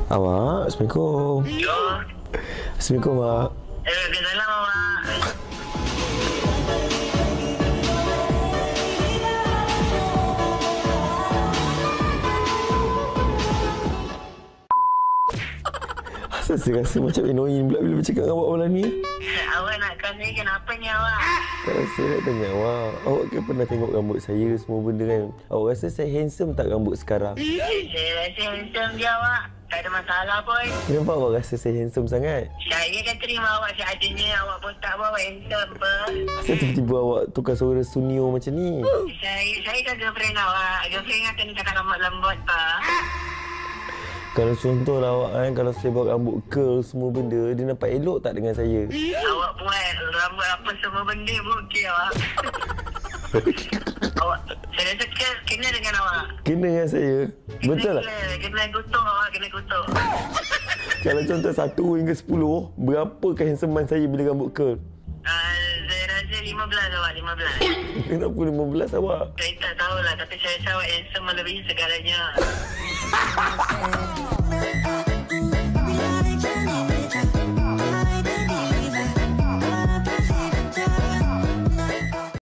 Awak, Assalamualaikum. Yo. Assalamualaikum, Mak. Salam awak. Saya rasa macam annoying pula bila bercakap dengan awak malam ni. Awak nak kata kenapa ni awak? Saya nak tanya awak kan pernah tengok rambut saya semua benda kan? Awak rasa saya handsome tak rambut sekarang? Saya rasa handsome je awak. Tak ada masalah pun. Kenapa awak rasa saya handsome sangat? Saya kan terima awak seadanya. Awak pun tak bawa handsome apa. Asal tiba-tiba awak tukar suara sunio macam ni? Saya kan girlfriend awak. Girlfriend kan kena cakap lembut pak. Kalau contoh lah awak kan, kalau saya buat rambut curl semua benda, dia nampak elok tak dengan saya? Awak buat rambut apa semua benda pun okey awak. Awak, saya rasa kena dengan awak. Kena dengan saya? Betul tak? Kena kutuk awak, kena kutuk. Kalau contoh 1 hingga 10, berapa kehandsomeman saya bila rambut curl? Saya rasa 15 awak, 15. Kenapa 15 awak? Saya tak tahulah, tapi saya rasa awak handsome melebihi segalanya.